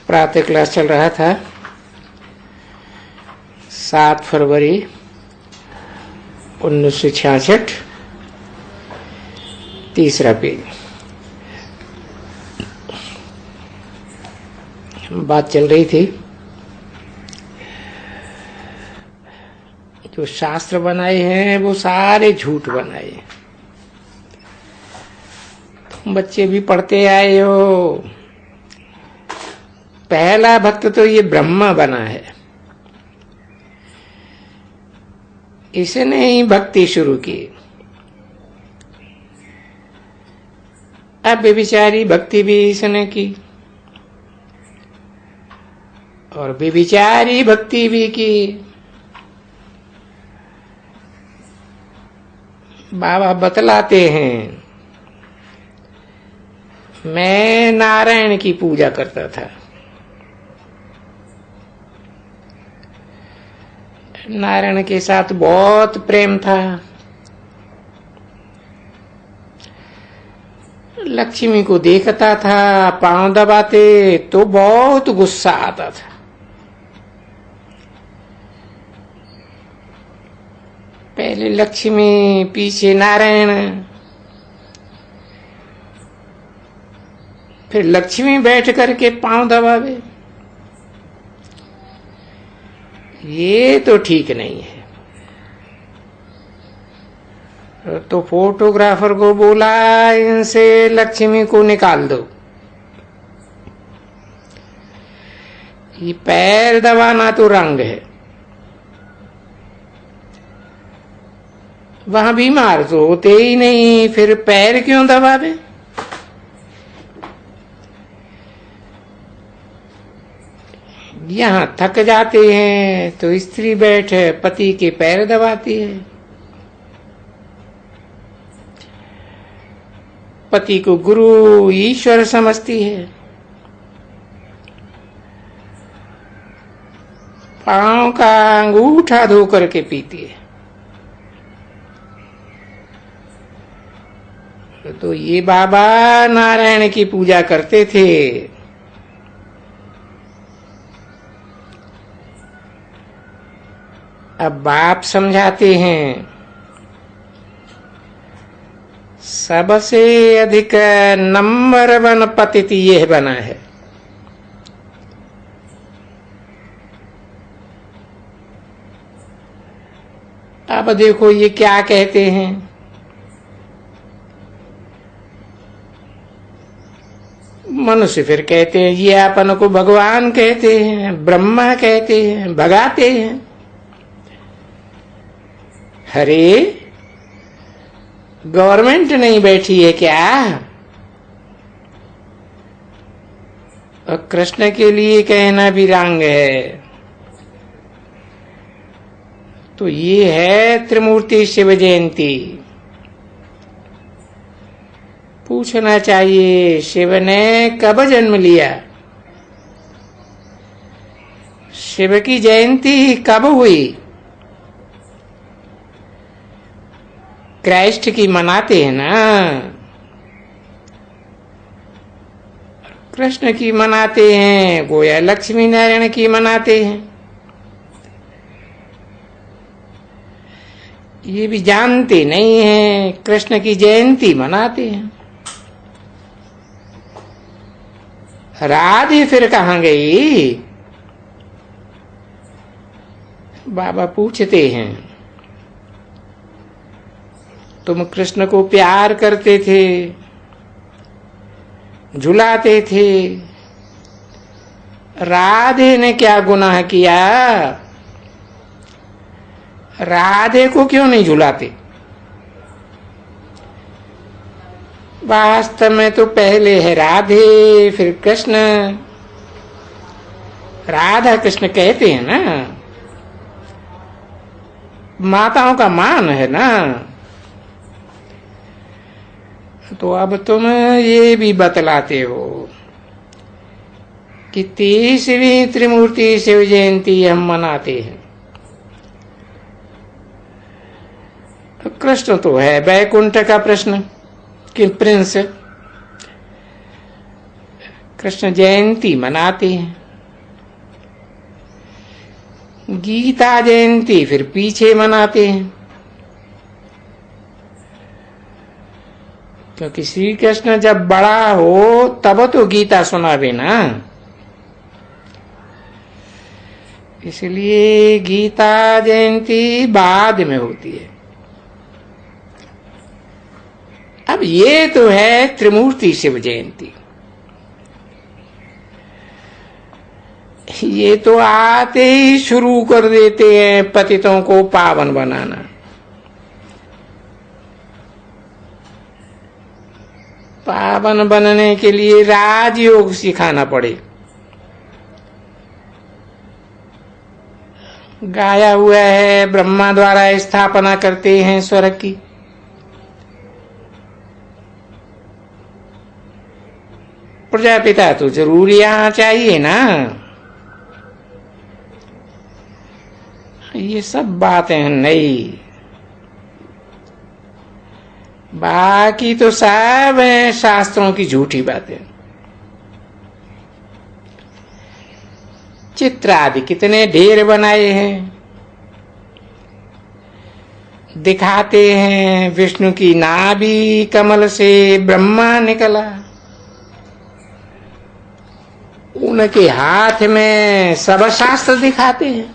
प्रातः क्लास चल रहा था। 7 फरवरी 1966, तीसरा पेज। बात चल रही थी जो शास्त्र बनाए हैं वो सारे झूठ बनाए हैं। तुम बच्चे भी पढ़ते आए हो। पहला भक्त तो ये ब्रह्मा बना है, इसने ही भक्ति शुरू की। अब व्यभिचारी भक्ति भी इसने की और व्यभिचारी भक्ति भी की। बाबा बतलाते हैं, मैं नारायण की पूजा करता था, नारायण के साथ बहुत प्रेम था। लक्ष्मी को देखता था, पांव दबाते तो बहुत गुस्सा आता था। पहले लक्ष्मी, पीछे नारायण। फिर लक्ष्मी बैठ करके पांव दबावे, ये तो ठीक नहीं है। तो फोटोग्राफर को बोला, इनसे लक्ष्मी को निकाल दो। ये पैर दबाना तो रंग है। वहां बीमार तो होते ही नहीं, फिर पैर क्यों दबावे? यहाँ थक जाते हैं तो स्त्री बैठ पति के पैर दबाती है। पति को गुरु ईश्वर समझती है। पांव का अंगूठा धो करके पीती है। तो ये बाबा नारायण की पूजा करते थे। अब बाप समझाते हैं, सबसे अधिक नंबर 1 पतित यह बना है। अब देखो ये क्या कहते हैं। मनुष्य फिर कहते हैं, ये अपन को भगवान कहते हैं, ब्रह्मा कहते हैं, भगाते हैं। अरे गवर्नमेंट नहीं बैठी है क्या? और कृष्ण के लिए कहना भी रंग है। तो ये है त्रिमूर्ति शिव जयंती। पूछना चाहिए, शिव ने कब जन्म लिया? शिव की जयंती कब हुई? क्राइस्ट की मनाते हैं ना, कृष्ण की मनाते हैं, गोया लक्ष्मी नारायण की मनाते हैं। ये भी जानते नहीं हैं, कृष्ण की जयंती मनाते हैं। राधे फिर कहाँ गई? बाबा पूछते हैं, तुम कृष्ण को प्यार करते थे, झुलाते थे, राधे ने क्या गुनाह किया? राधे को क्यों नहीं झुलाते? वास्तव में तो पहले है राधे, फिर कृष्ण। राधा कृष्ण कहते हैं ना, माताओं का मान है ना। तो अब तुम ये भी बतलाते हो कि 30वीं त्रिमूर्ति शिव जयंती हम मनाते हैं। तो कृष्ण तो है वैकुंठ का प्रश्न कि प्रिंस, कृष्ण जयंती मनाते हैं, गीता जयंती फिर पीछे मनाते हैं, क्योंकि श्री कृष्ण जब बड़ा हो तब तो गीता सुनावे ना। इसलिए गीता जयंती बाद में होती है। अब ये तो है त्रिमूर्ति शिव जयंती, ये तो आते ही शुरू कर देते हैं पतितों को पावन बनाना। पावन बनने के लिए राजयोग सिखाना पड़े। गाया हुआ है, ब्रह्मा द्वारा स्थापना करते हैं स्वर्ग की, प्रजापिता तो जरूर यहां चाहिए ना। ये सब बातें नहीं, बाकी तो सब है शास्त्रों की झूठी बातें। चित्र आदि कितने ढेर बनाए हैं, दिखाते हैं विष्णु की नाभि कमल से ब्रह्मा निकला, उनके हाथ में सब शास्त्र दिखाते हैं,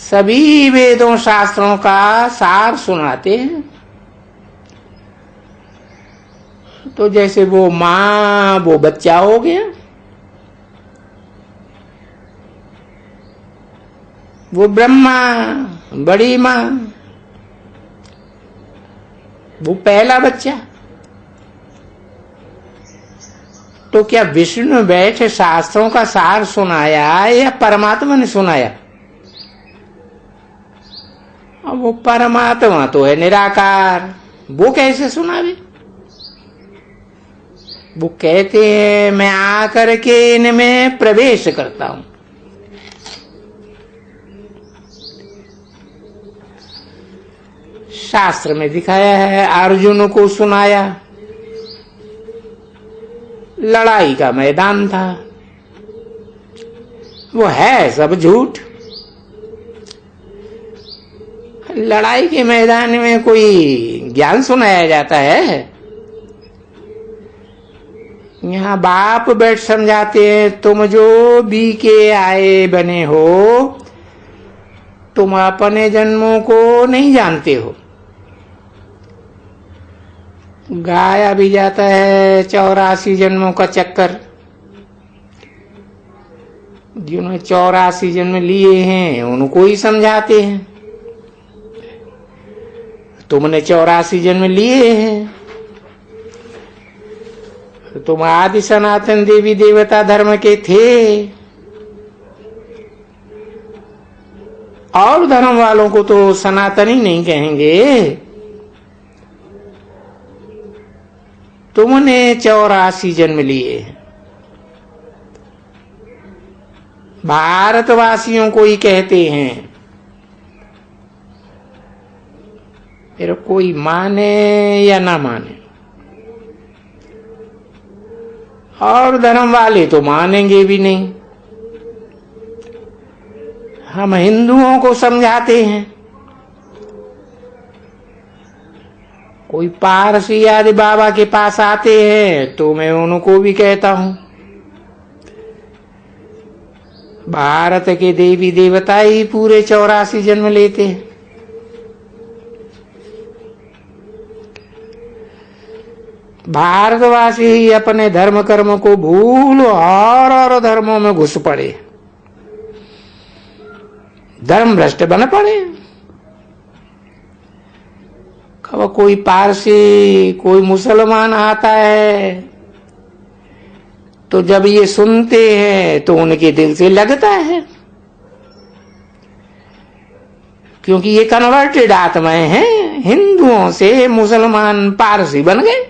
सभी वेदों शास्त्रों का सार सुनाते हैं। तो जैसे वो माँ वो बच्चा हो गया, वो ब्रह्मा बड़ी माँ, वो पहला बच्चा। तो क्या विष्णु बैठे शास्त्रों का सार सुनाया या परमात्मा ने सुनाया? अब वो परमात्मा तो है निराकार, वो कैसे सुनावे? वो कहते हैं मैं आकर के इनमें प्रवेश करता हूं। शास्त्र में दिखाया है, अर्जुन को सुनाया, लड़ाई का मैदान था, वो है सब झूठ। लड़ाई के मैदान में कोई ज्ञान सुनाया जाता है? यहाँ बाप बैठ समझाते हैं, तुम जो बी के आए बने हो, तुम अपने जन्मों को नहीं जानते हो। गाया भी जाता है 84 जन्मों का चक्कर। जिन्होंने 84 जन्म लिए हैं उनको ही समझाते हैं, तुमने 84 जन्म लिए हैं, तुम आदि सनातन देवी देवता धर्म के थे। और धर्म वालों को तो सनातन ही नहीं कहेंगे। तुमने 84 जन्म लिए, भारतवासियों को ही कहते हैं। फिर कोई माने या ना माने, और धर्म वाले तो मानेंगे भी नहीं। हम हिंदुओं को समझाते हैं, कोई पारसी आदि बाबा के पास आते हैं तो मैं उनको भी कहता हूं भारत के देवी देवता ही पूरे 84 जन्म लेते हैं। भारतवासी ही अपने धर्म कर्म को भूल और धर्मों में घुस पड़े, धर्म भ्रष्ट बन पड़े। कब कोई पारसी कोई मुसलमान आता है तो जब ये सुनते हैं तो उनके दिल से लगता है, क्योंकि ये कन्वर्टेड आत्माएं हैं, हिंदुओं से मुसलमान पारसी बन गए।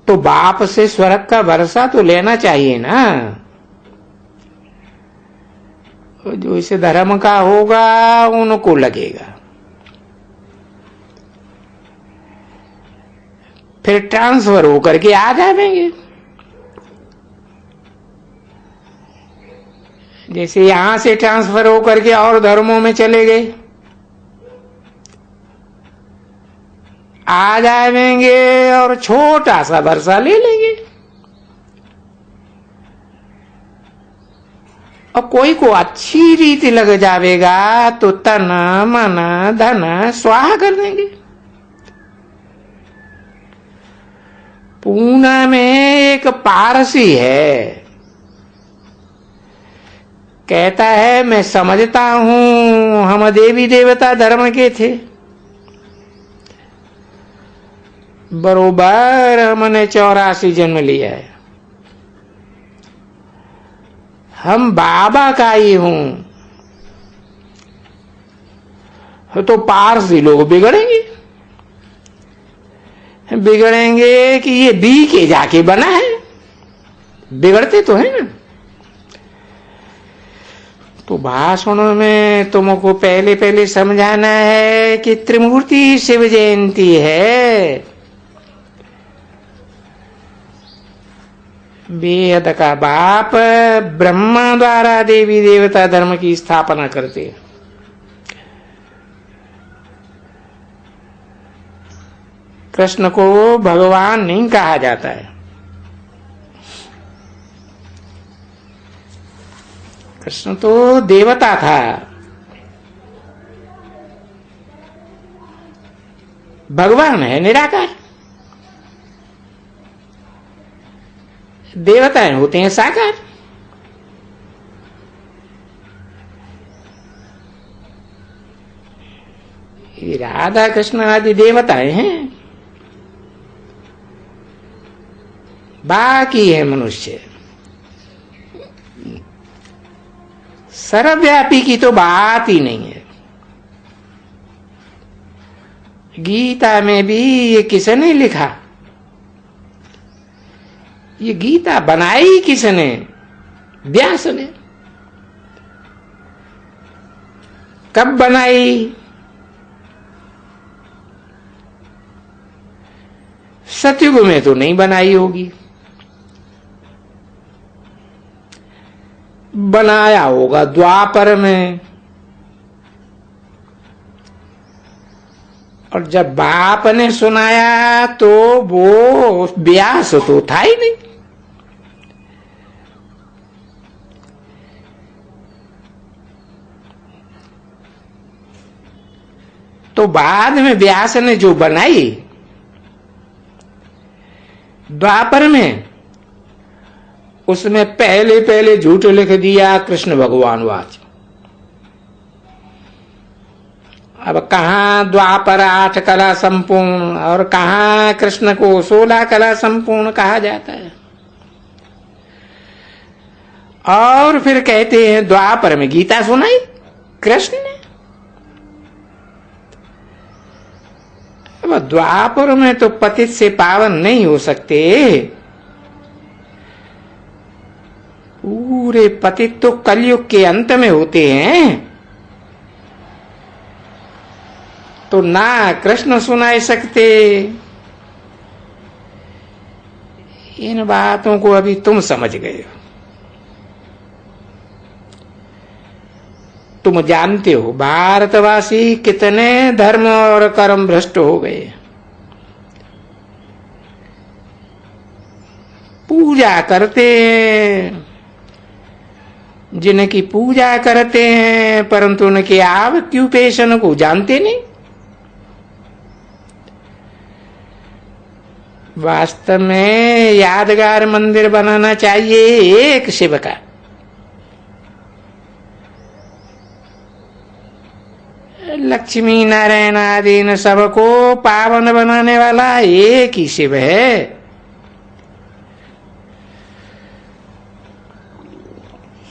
तो बाप से स्वर्ग का वर्षा तो लेना चाहिए ना। जो इसे धर्म का होगा उनको लगेगा, फिर ट्रांसफर होकर के आ जाएंगे। जैसे यहां से ट्रांसफर होकर के और धर्मों में चले गए, आ जाएंगे और छोटा सा वर्षा ले लेंगे। और कोई को अच्छी रीति लग जाएगा तो तन मन धन स्वाहा कर देंगे। पूना में एक पारसी है, कहता है मैं समझता हूं हम देवी देवता धर्म के थे, बरोबर हमने 84 जन्म लिया है, हम बाबा का ही हूं। तो पारसी लोग बिगड़ेंगे कि ये बी के जाके बना है, बिगड़ते तो है ना। तो भाषणों में तुमको पहले पहले समझाना है कि त्रिमूर्ति शिव जयंती है, बेहद का बाप ब्रह्मा द्वारा देवी देवता धर्म की स्थापना करते हैं। कृष्ण को भगवान नहीं कहा जाता है, कृष्ण तो देवता था, भगवान है निराकार, देवताएं होते हैं साकार। ये राधा कृष्ण आदि देवताएं हैं, बाकी है मनुष्य। सर्वव्यापी की तो बात ही नहीं है। गीता में भी ये किसने लिखा, ये गीता बनाई किसने, व्यास ने। कब बनाई, सतयुग में तो नहीं बनाई होगी, बनाया होगा द्वापर में। और जब बाप ने सुनाया तो वो व्यास तो था ही नहीं। तो बाद में व्यास ने जो बनाई द्वापर में, उसमें पहले पहले झूठ लिख दिया कृष्ण भगवान वाच। अब कहां द्वापर 8 कला संपूर्ण और कहां कृष्ण को 16 कला संपूर्ण कहा जाता है। और फिर कहते हैं द्वापर में गीता सुनाई कृष्ण ने। अब द्वापर में तो पतित से पावन नहीं हो सकते, पूरे पतित तो कलयुग के अंत में होते हैं। तो ना कृष्ण सुनाए सकते। इन बातों को अभी तुम समझ गए हो, तुम जानते हो भारतवासी कितने धर्म और कर्म भ्रष्ट हो गए। पूजा करते हैं, जिनकी पूजा करते हैं परंतु उनके ऑक्यूपेशन को जानते नहीं। वास्तव में यादगार मंदिर बनाना चाहिए एक शिव का, लक्ष्मी नारायण आदि न सबको पावन बनाने वाला एक ही शिव है।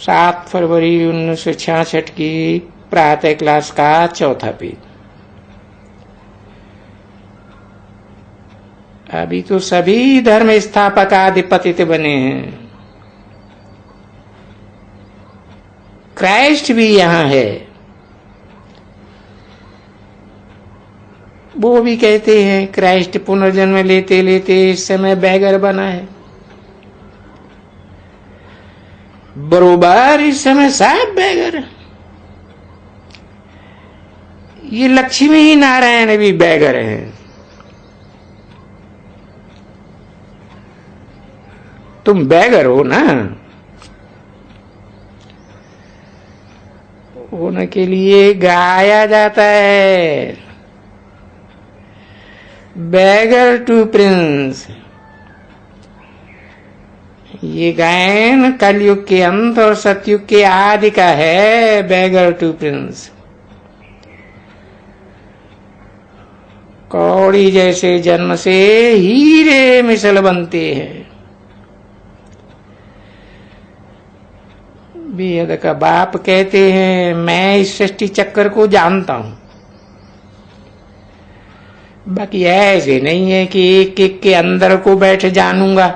7 फरवरी 1966 की प्रातः क्लास का चौथा पेज। अभी तो सभी धर्म स्थापक आदि पतित बने हैं, क्राइस्ट भी यहां है। वो भी कहते हैं क्राइस्ट पुनर्जन्म लेते लेते इस समय बैगर बना है। बरोबर इस समय सब बैगर। ये लक्ष्मी नारायण भी बैगर हैं। तुम बैगर हो ना। उनके लिए गाया जाता है बैगर टू प्रिंस। ये गायन कलयुग के अंत और सतयुग के आदि का है। Beggar to prince. कौड़ी जैसे जन्म से हीरे मिसल बनते हैं। वेद का बाप कहते हैं मैं इस सृष्टि चक्कर को जानता हूं। बाकी ऐसे नहीं है कि एक एक के अंदर को बैठ जानूंगा।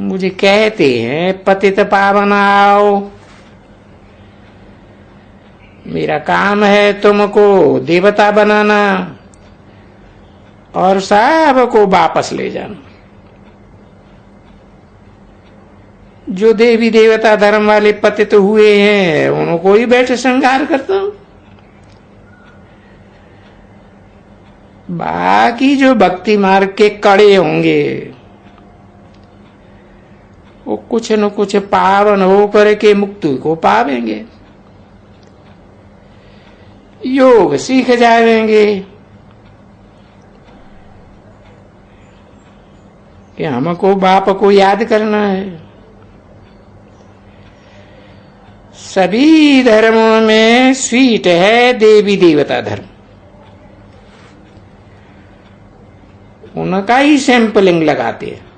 मुझे कहते हैं पतित पावन आओ। मेरा काम है तुमको देवता बनाना और सबको वापस ले जाना। जो देवी देवता धर्म वाले पतित हुए हैं उनको ही बैठ श्रृंगार करता हूं। बाकी जो भक्ति मार्ग के कड़े होंगे वो कुछ न कुछ पावन होकर के मुक्ति को पावेंगे, योग सीख जाएंगे कि हमको बाप को याद करना है। सभी धर्मों में स्वीट है देवी देवता धर्म। उनका ही सैंपलिंग लगाते हैं।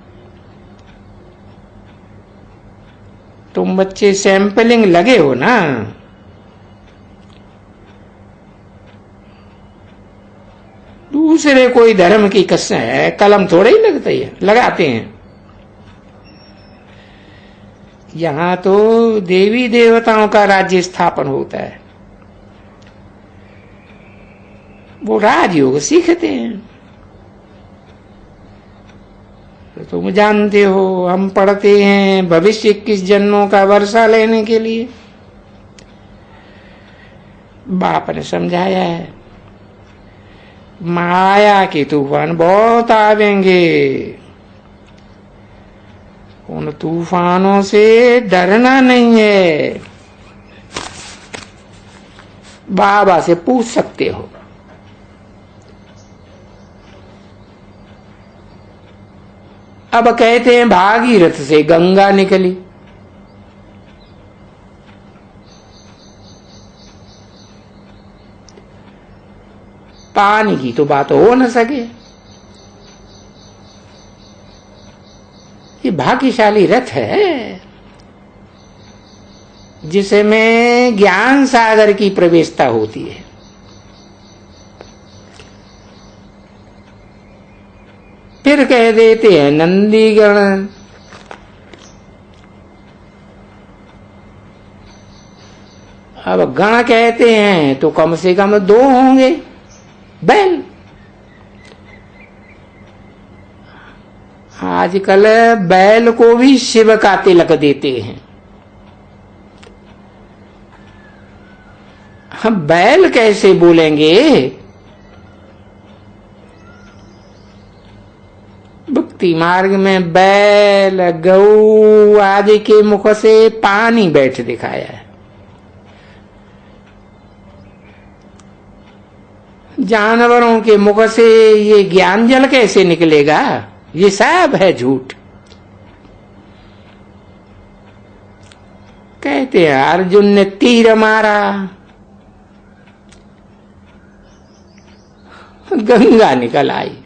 तुम बच्चे सैंपलिंग लगे हो ना। दूसरे कोई धर्म की कसम है कलम थोड़े ही लगते है, लगाते हैं। यहां तो देवी देवताओं का राज्य स्थापन होता है। वो राजयोग सीखते हैं। तो तुम जानते हो हम पढ़ते हैं भविष्य 21 जन्मों का वर्षा लेने के लिए। बाप ने समझाया है माया के तूफान बहुत आवेंगे। उन तूफानों से डरना नहीं है। बाबा से पूछ सकते हो। अब कहते हैं भागीरथ से गंगा निकली। पानी की तो बात हो न सके। ये भाग्यशाली रथ है जिसमें ज्ञान सागर की प्रवेशता होती है। फिर कह देते हैं नंदीगण। अब गण कहते हैं तो कम से कम 2 होंगे बैल। आजकल बैल को भी शिव का तिलक देते हैं। हम बैल कैसे बोलेंगे? भक्ति मार्ग में बैल गऊ आदि के मुख से पानी बैठ दिखाया है। जानवरों के मुख से ये ज्ञान जल कैसे निकलेगा? ये सब है झूठ। कहते हैं अर्जुन ने तीर मारा, गंगा निकल आई।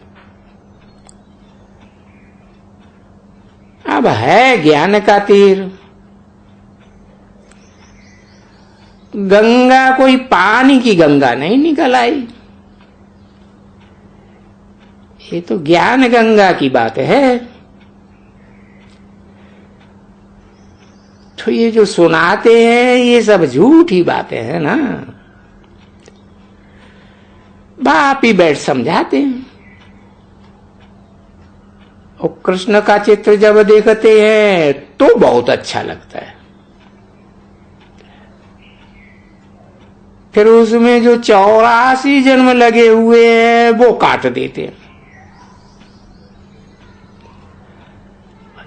अब है ज्ञान का तीर। गंगा कोई पानी की गंगा नहीं निकल आई। ये तो ज्ञान गंगा की बात है। तो ये जो सुनाते हैं ये सब झूठी बातें हैं ना। बाप ही बैठ समझाते हैं। और कृष्ण का चित्र जब देखते हैं तो बहुत अच्छा लगता है। फिर उसमें जो 84 जन्म लगे हुए हैं वो काट देते हैं।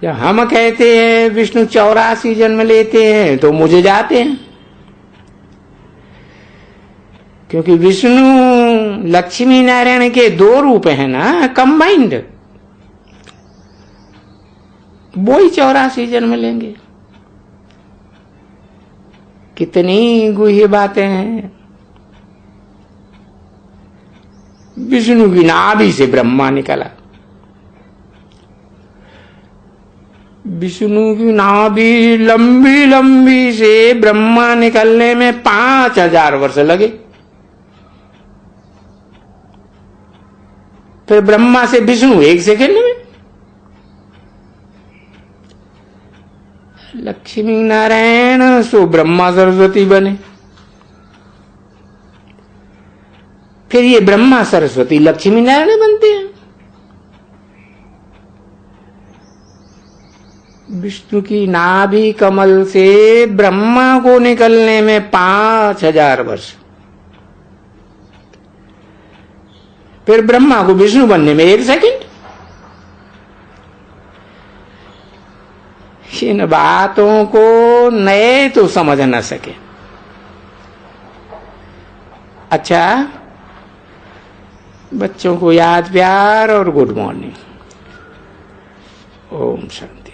जब हम कहते हैं विष्णु 84 जन्म लेते हैं तो मुझे जाते हैं, क्योंकि विष्णु लक्ष्मी नारायण के 2 रूप हैं ना, कंबाइंड, वो ही 84 जन्म लेंगे। कितनी गुह्य बातें हैं। विष्णु की नाभि से ब्रह्मा निकला। विष्णु की नाभि लंबी लंबी से ब्रह्मा निकलने में 5000 वर्ष लगे। फिर ब्रह्मा से विष्णु 1 सेकंड में। लक्ष्मी नारायण सो ब्रह्मा सरस्वती बने। फिर ये ब्रह्मा सरस्वती लक्ष्मी नारायण बनते हैं। विष्णु की नाभि कमल से ब्रह्मा को निकलने में 5000 वर्ष। फिर ब्रह्मा को विष्णु बनने में 1 सेकंड। इन बातों को नए तो समझ न सके। अच्छा, बच्चों को याद प्यार और गुड मॉर्निंग। ओम शांति।